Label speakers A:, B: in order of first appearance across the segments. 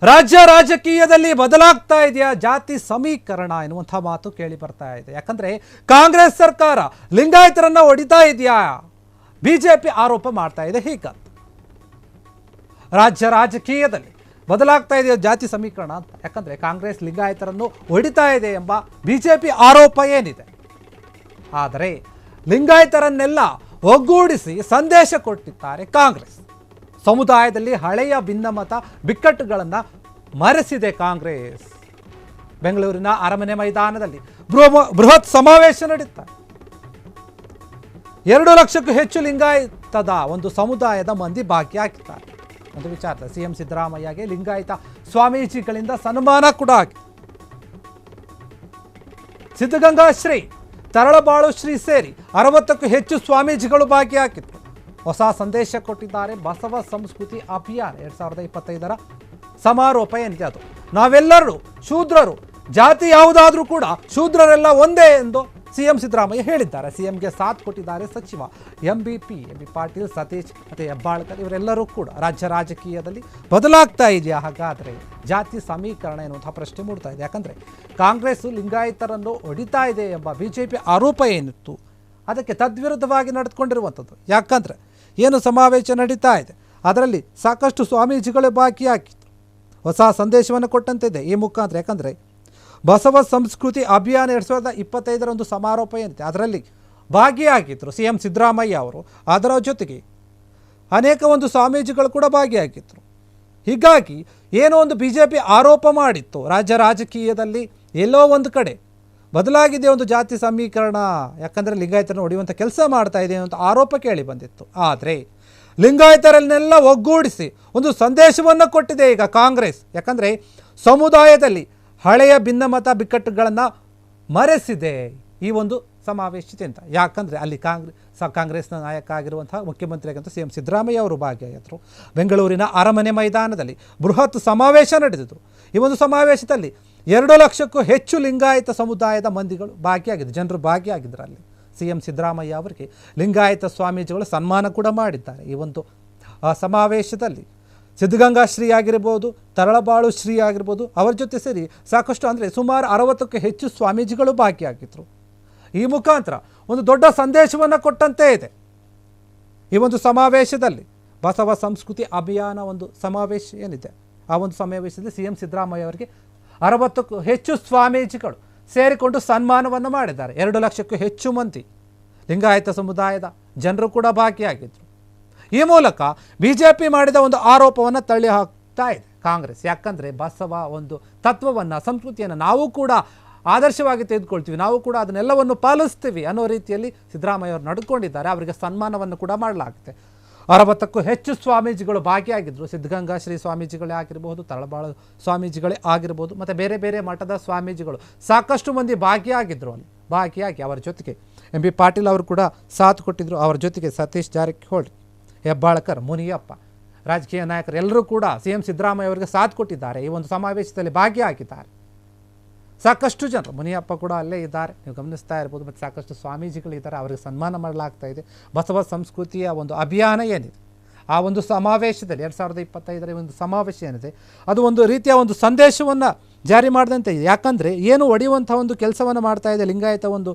A: ರಾಜ್ಯ ರಾಜಕೀಯದಲ್ಲಿ ಬದಲಾಗ್ತಾ ಇದೆಯಾ ಜಾತಿ ಸಮೀಕರಣ ಎನ್ನುವಂಥ ಮಾತು ಕೇಳಿ ಬರ್ತಾ ಇದೆ. ಯಾಕಂದ್ರೆ ಕಾಂಗ್ರೆಸ್ ಸರ್ಕಾರ ಲಿಂಗಾಯತರನ್ನ ಹೊಡಿತಾ ಇದೆಯಾ, ಬಿಜೆಪಿ ಆರೋಪ ಮಾಡ್ತಾ ಇದೆ. ಹೀಗಂತ ರಾಜ್ಯ ರಾಜಕೀಯದಲ್ಲಿ ಬದಲಾಗ್ತಾ ಇದೆಯಾ ಜಾತಿ ಸಮೀಕರಣ ಅಂತ. ಯಾಕಂದ್ರೆ ಕಾಂಗ್ರೆಸ್ ಲಿಂಗಾಯತರನ್ನು ಹೊಡಿತಾ ಇದೆ ಎಂಬ ಬಿಜೆಪಿ ಆರೋಪ ಏನಿದೆ. ಆದರೆ ಲಿಂಗಾಯತರನ್ನೆಲ್ಲ ಒಗ್ಗೂಡಿಸಿ ಸಂದೇಶ ಕೊಟ್ಟಿದ್ದಾರೆ ಕಾಂಗ್ರೆಸ್. ಸಮುದಾಯದಲ್ಲಿ ಹಳೆಯ ಭಿನ್ನಮತ ಬಿಕ್ಕಟ್ಟುಗಳನ್ನು ಮರೆಸಿದೆ ಕಾಂಗ್ರೆಸ್. ಬೆಂಗಳೂರಿನ ಅರಮನೆ ಮೈದಾನದಲ್ಲಿ ಬೃಹತ್ ಸಮಾವೇಶ ನಡೆಯುತ್ತಾರೆ. 2 ಲಕ್ಷಕ್ಕೂ ಹೆಚ್ಚು ಲಿಂಗಾಯತದ ಒಂದು ಸಮುದಾಯದ ಮಂದಿ ಭಾಗಿಯಾಗಿದ್ದಾರೆ. ಒಂದು ವಿಚಾರದ ಸಿಎಂ ಸಿದ್ದರಾಮಯ್ಯಗೆ ಲಿಂಗಾಯತ ಸ್ವಾಮೀಜಿಗಳಿಂದ ಸನ್ಮಾನ ಕೂಡ ಆಗಿದೆ. ಸಿದ್ಧಗಂಗಾ ಶ್ರೀ, ತರಳಬಾಳು ಶ್ರೀ ಸೇರಿ 60ಕ್ಕೂ ಹೆಚ್ಚು ಸ್ವಾಮೀಜಿಗಳು ಭಾಗಿಯಾಗಿದ್ದರು. ಹೊಸ ಸಂದೇಶ ಕೊಟ್ಟಿದ್ದಾರೆ. ಬಸವ ಸಂಸ್ಕೃತಿ ಅಭಿಯಾನ 2025ರ ಸಮಾರೋಪ ಏನಿದೆ ಅದು. ನಾವೆಲ್ಲರೂ ಶೂದ್ರರು, ಜಾತಿ ಯಾವುದಾದ್ರೂ ಕೂಡ ಶೂದ್ರರೆಲ್ಲ ಒಂದೇ ಎಂದು ಸಿಎಂ ಸಿದ್ದರಾಮಯ್ಯ ಹೇಳಿದ್ದಾರೆ. ಸಿಎಂಗೆ ಸಾಥ್ ಕೊಟ್ಟಿದ್ದಾರೆ ಸಚಿವ ಎಂಬಿ ಪಾಟೀಲ್, ಸತೀಶ್ ಮತ್ತು ಹೆಬ್ಬಾಳ್ಕರ್. ಇವರೆಲ್ಲರೂ ಕೂಡ ರಾಜ್ಯ ರಾಜಕೀಯದಲ್ಲಿ ಬದಲಾಗ್ತಾ ಇದೆಯಾ ಹಾಗಾದರೆ ಜಾತಿ ಸಮೀಕರಣ ಎನ್ನುವಂಥ ಪ್ರಶ್ನೆ ಮೂಡ್ತಾ ಇದೆ. ಯಾಕಂದರೆ ಕಾಂಗ್ರೆಸ್ಸು ಲಿಂಗಾಯತರನ್ನು ಹೊಡಿತಾ ಇದೆ ಎಂಬ ಬಿಜೆಪಿ ಆರೋಪ ಏನಿತ್ತು ಅದಕ್ಕೆ ತದ್ವಿರುದ್ಧವಾಗಿ ನಡೆದುಕೊಂಡಿರುವಂಥದ್ದು. ಯಾಕಂದರೆ ಏನು ಸಮಾವೇಶ ನಡೀತಾ ಇದೆ ಅದರಲ್ಲಿ ಸಾಕಷ್ಟು ಸ್ವಾಮೀಜಿಗಳೇ ಭಾಗಿಯಾಗಿತ್ತು. ಹೊಸ ಸಂದೇಶವನ್ನು ಕೊಟ್ಟಂತಿದೆ ಈ ಮುಖಾಂತರ. ಯಾಕಂದರೆ ಬಸವ ಸಂಸ್ಕೃತಿ ಅಭಿಯಾನ 2025ರ ಒಂದು ಸಮಾರೋಪ ಏನಿದೆ ಅದರಲ್ಲಿ ಭಾಗಿಯಾಗಿದ್ದರು ಸಿಎಂ ಸಿದ್ದರಾಮಯ್ಯ ಅವರು. ಅದರ ಜೊತೆಗೆ ಅನೇಕ ಒಂದು ಸ್ವಾಮೀಜಿಗಳು ಕೂಡ ಭಾಗಿಯಾಗಿದ್ದರು. ಹೀಗಾಗಿ ಏನೋ ಒಂದು ಬಿಜೆಪಿ ಆರೋಪ ಮಾಡಿತ್ತು ರಾಜ್ಯ ರಾಜಕೀಯದಲ್ಲಿ ಎಲ್ಲೋ ಒಂದು ಕಡೆ ಬದಲಾಗಿದೆ ಒಂದು ಜಾತಿ ಸಮೀಕರಣ. ಯಾಕಂದರೆ ಲಿಂಗಾಯತರನ್ನು ಹೊಡೆಯುವಂಥ ಕೆಲಸ ಮಾಡ್ತಾ ಇದೆ ಅಂತ ಆರೋಪ ಕೇಳಿ ಬಂದಿತ್ತು. ಆದರೆ ಲಿಂಗಾಯತರನ್ನೆಲ್ಲ ಒಗ್ಗೂಡಿಸಿ ಒಂದು ಸಂದೇಶವನ್ನು ಕೊಟ್ಟಿದೆ ಈಗ ಕಾಂಗ್ರೆಸ್. ಯಾಕಂದರೆ ಸಮುದಾಯದಲ್ಲಿ ಹಳೆಯ ಭಿನ್ನಮತ ಬಿಕ್ಕಟ್ಟುಗಳನ್ನು ಮರೆಸಿದೆ ಈ ಒಂದು ಸಮಾವೇಶತೆ ಅಂತ. ಯಾಕಂದರೆ ಅಲ್ಲಿ ಕಾಂಗ್ರೆಸ್ನ ನಾಯಕ ಆಗಿರುವಂತಹ ಮುಖ್ಯಮಂತ್ರಿಯಾಗಂತ ಸಿಎಂ ಸಿದ್ದರಾಮಯ್ಯ ಅವರು ಭಾಗಿಯಾಗಿದ್ದರು. ಬೆಂಗಳೂರಿನ ಅರಮನೆ ಮೈದಾನದಲ್ಲಿ ಬೃಹತ್ ಸಮಾವೇಶ ನಡೆದಿತ್ತು. ಈ ಒಂದು ಸಮಾವೇಶದಲ್ಲಿ 2 ಲಕ್ಷಕ್ಕೂ ಹೆಚ್ಚು ಲಿಂಗಾಯತ ಸಮುದಾಯದ ಮಂದಿಗಳು ಭಾಗಿಯಾಗಿದ್ದರು, ಜನರು ಭಾಗಿಯಾಗಿದ್ದರು. ಅಲ್ಲಿ ಸಿಎಂ ಸಿದ್ದರಾಮಯ್ಯ ಅವರಿಗೆ ಲಿಂಗಾಯತ ಸ್ವಾಮೀಜಿಗಳು ಸನ್ಮಾನ ಕೂಡ ಮಾಡಿದ್ದಾರೆ. ಈ ಒಂದು ಸಮಾವೇಶದಲ್ಲಿ ಸಿದ್ಧಗಂಗಾ ಶ್ರೀ ಆಗಿರ್ಬೋದು, ತರಳಬಾಳು ಶ್ರೀ ಆಗಿರ್ಬೋದು, ಅವರ ಜೊತೆ ಸೇರಿ ಸಾಕಷ್ಟು ಅಂದರೆ ಸುಮಾರು 60ಕ್ಕೂ ಹೆಚ್ಚು ಸ್ವಾಮೀಜಿಗಳು ಭಾಗಿಯಾಗಿದ್ದರು. ಈ ಮುಖಾಂತರ ಒಂದು ದೊಡ್ಡ ಸಂದೇಶವನ್ನು ಕೊಟ್ಟಂತೆ ಇದೆ. ಈ ಒಂದು ಸಮಾವೇಶದಲ್ಲಿ ಬಸವ ಸಂಸ್ಕೃತಿ ಅಭಿಯಾನ ಒಂದು ಸಮಾವೇಶ ಏನಿದೆ ಆ ಒಂದು ಸಮಾವೇಶದಲ್ಲಿ ಸಿಎಂ ಸಿದ್ದರಾಮಯ್ಯ ಅವರಿಗೆ 60ಕ್ಕೂ ಹೆಚ್ಚು ಸ್ವಾಮೀಜಿಗಳು ಸೇರಿಕೊಂಡು ಸನ್ಮಾನವನ್ನು ಮಾಡಿದ್ದಾರೆ. 2 ಲಕ್ಷಕ್ಕೂ ಹೆಚ್ಚು ಮಂದಿ ಲಿಂಗಾಯತ ಸಮುದಾಯದ ಜನರು ಕೂಡ ಭಾಗಿಯಾಗಿದ್ದರು. ಈ ಮೂಲಕ ಬಿಜೆಪಿ ಮಾಡಿದ ಒಂದು ಆರೋಪವನ್ನು ತಳ್ಳಿ ಹಾಕ್ತಾ ಇದೆ ಕಾಂಗ್ರೆಸ್. ಯಾಕಂದರೆ ಬಸವ ಒಂದು ತತ್ವವನ್ನು, ಸಂಸ್ಕೃತಿಯನ್ನು ನಾವು ಕೂಡ ಆದರ್ಶವಾಗಿ ತೆಗೆದುಕೊಳ್ತೀವಿ, ನಾವು ಕೂಡ ಅದನ್ನೆಲ್ಲವನ್ನು ಪಾಲಿಸ್ತೀವಿ ಅನ್ನೋ ರೀತಿಯಲ್ಲಿ ಸಿದ್ದರಾಮಯ್ಯ ಅವರು ನಡ್ಕೊಂಡಿದ್ದಾರೆ. ಅವರಿಗೆ ಸನ್ಮಾನವನ್ನು ಕೂಡ ಮಾಡಲಾಗುತ್ತೆ. 60ಕ್ಕೂ ಹೆಚ್ಚು ಸ್ವಾಮೀಜಿಗಳು ಭಾಗಿಯಾಗಿದ್ದರು. ಸಿದ್ಧಗಂಗಾ ಶ್ರೀ ಸ್ವಾಮೀಜಿಗಳೇ ಆಗಿರ್ಬೋದು, ತಳಬಾಳು ಸ್ವಾಮೀಜಿಗಳೇ ಆಗಿರ್ಬೋದು, ಮತ್ತು ಬೇರೆ ಬೇರೆ ಮಠದ ಸ್ವಾಮೀಜಿಗಳು ಸಾಕಷ್ಟು ಮಂದಿ ಭಾಗಿಯಾಗಿದ್ದರು. ಅಲ್ಲಿ ಭಾಗಿಯಾಗಿ ಅವರ ಜೊತೆಗೆ ಎಂಬಿ ಪಾಟೀಲ್ ಅವರು ಕೂಡ ಸಾಥ್ ಕೊಟ್ಟಿದ್ದರು. ಅವರ ಜೊತೆಗೆ ಸತೀಶ್ ಜಾರಕಿಹೊಳಿ, ಹೆಬ್ಬಾಳ್ಕರ್, ಮುನಿಯಪ್ಪ, ರಾಜಕೀಯ ನಾಯಕರು ಎಲ್ಲರೂ ಕೂಡ ಸಿಎಂ ಸಿದ್ದರಾಮಯ್ಯ ಅವರಿಗೆ ಸಾಥ್ ಕೊಟ್ಟಿದ್ದಾರೆ. ಈ ಒಂದು ಸಮಾವೇಶದಲ್ಲಿ ಭಾಗಿಯಾಗಿದ್ದಾರೆ. ಸಾಕಷ್ಟು ಜನರು, ಮುನಿಯಪ್ಪ ಕೂಡ ಅಲ್ಲೇ ಇದ್ದಾರೆ, ನೀವು ಗಮನಿಸ್ತಾ ಇರ್ಬೋದು. ಮತ್ತು ಸಾಕಷ್ಟು ಸ್ವಾಮೀಜಿಗಳಿದ್ದಾರೆ, ಅವರಿಗೆ ಸನ್ಮಾನ ಮಾಡಲಾಗ್ತಾ ಇದೆ. ಬಸವ ಸಂಸ್ಕೃತಿಯ ಒಂದು ಅಭಿಯಾನ ಏನಿದೆ ಆ ಒಂದು ಸಮಾವೇಶದಲ್ಲಿ 2025ರ ಒಂದು ಸಮಾವೇಶ ಏನಿದೆ ಅದು ಒಂದು ರೀತಿಯ ಒಂದು ಸಂದೇಶವನ್ನು ಜಾರಿ ಮಾಡಿದಂತೆ ಇದೆ. ಯಾಕಂದರೆ ಏನು ಹೊಡೆಯುವಂಥ ಒಂದು ಕೆಲಸವನ್ನು ಮಾಡ್ತಾ ಇದೆ ಲಿಂಗಾಯತ ಒಂದು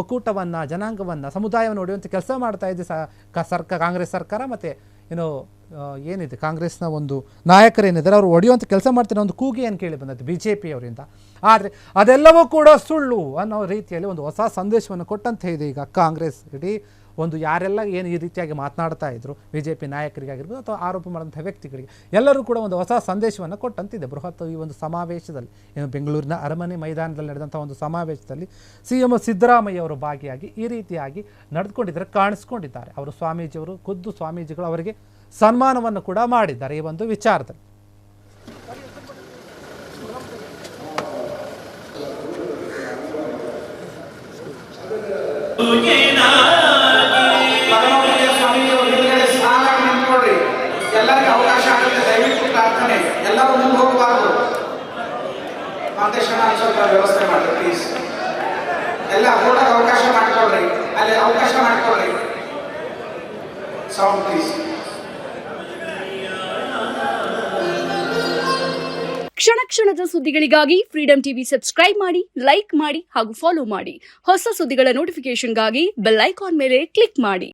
A: ಒಕ್ಕೂಟವನ್ನು, ಜನಾಂಗವನ್ನು, ಸಮುದಾಯವನ್ನು ಹೊಡೆಯುವಂಥ ಕೆಲಸ ಮಾಡ್ತಾ ಇದೆ ಕಾಂಗ್ರೆಸ್ ಸರ್ಕಾರ. ಮತ್ತು ಏನಿದೆ ಕಾಂಗ್ರೆಸ್ನ ಒಂದು ನಾಯಕರೇನಿದ್ದಾರೆ ಅವರು ಹೊಡೆಯುವಂಥ ಕೆಲಸ ಮಾಡ್ತಾರೆ ಒಂದು ಕೂಗಿ ಏನು ಕೇಳಿ ಬಂದದ್ದು ಬಿಜೆಪಿ ಅವರಿಂದ. ಆದರೆ ಅದೆಲ್ಲವೂ ಕೂಡ ಸುಳ್ಳು ಅನ್ನೋ ರೀತಿಯಲ್ಲಿ ಒಂದು ಹೊಸ ಸಂದೇಶವನ್ನು ಕೊಟ್ಟಂತೆ ಇದೆ ಈಗ ಕಾಂಗ್ರೆಸ್. ಇಡೀ ಒಂದು ಯಾರೆಲ್ಲ ಏನು ಈ ರೀತಿಯಾಗಿ ಮಾತನಾಡ್ತಾ ಇದ್ರು ಬಿಜೆಪಿ ನಾಯಕರಿಗಾಗಿರ್ಬೋದು ಅಥವಾ ಆರೋಪ ಮಾಡಿದಂಥ ವ್ಯಕ್ತಿಗಳಿಗೆ ಎಲ್ಲರೂ ಕೂಡ ಒಂದು ಹೊಸ ಸಂದೇಶವನ್ನು ಕೊಟ್ಟಂತಿದೆ. ಬೃಹತ್ ಈ ಒಂದು ಸಮಾವೇಶದಲ್ಲಿ ಏನು ಬೆಂಗಳೂರಿನ ಅರಮನೆ ಮೈದಾನದಲ್ಲಿ ನಡೆದಂಥ ಒಂದು ಸಮಾವೇಶದಲ್ಲಿ ಸಿಎಂ ಸಿದ್ದರಾಮಯ್ಯ ಅವರು ಭಾಗಿಯಾಗಿ ಈ ರೀತಿಯಾಗಿ ನಡೆದುಕೊಂಡಿದ್ದಾರೆ, ಕಾಣಿಸ್ಕೊಂಡಿದ್ದಾರೆ. ಅವರು ಸ್ವಾಮೀಜಿಯವರು ಖುದ್ದು ಸ್ವಾಮೀಜಿಗಳು ಅವರಿಗೆ ಸನ್ಮಾನವನ್ನು ಕೂಡ ಮಾಡಿದ್ದಾರೆ ಈ ಒಂದು ವಿಚಾರದಲ್ಲಿ.
B: ಎಲ್ಲರಿಗೂ ಅವಕಾಶ ಆಗುತ್ತೆ, ದಯವಿಟ್ಟು ಪ್ರಾರ್ಥನೆ, ಎಲ್ಲರೂ ಮುಂದೆ ಹೋಗಬಾರ್ದು. ಮಾತೇಶನ ಸ್ವಲ್ಪ ವ್ಯವಸ್ಥೆ ಮಾಡಿ ಪ್ಲೀಸ್. ಎಲ್ಲ ಫೋಟೋಗೆ ಅವಕಾಶ ಮಾಡಿಕೊಡ್ರಿ, ಅಲ್ಲಿ ಅವಕಾಶ ಮಾಡಿಕೊಡ್ರಿ. Sound please.
C: ಕ್ಷಣ ಕ್ಷಣದ ಸುದ್ದಿಗಳಿಗಾಗಿ ಫ್ರೀಡಂ ಟಿವಿ ಸಬ್ಸ್ಕ್ರೈಬ್ ಮಾಡಿ, ಲೈಕ್ ಮಾಡಿ ಹಾಗೂ ಫಾಲೋ ಮಾಡಿ. ಹೊಸ ಸುದ್ದಿಗಳ ನೋಟಿಫಿಕೇಶನ್ಗಾಗಿ ಬೆಲ್ ಐಕಾನ್ ಮೇಲೆ ಕ್ಲಿಕ್ ಮಾಡಿ.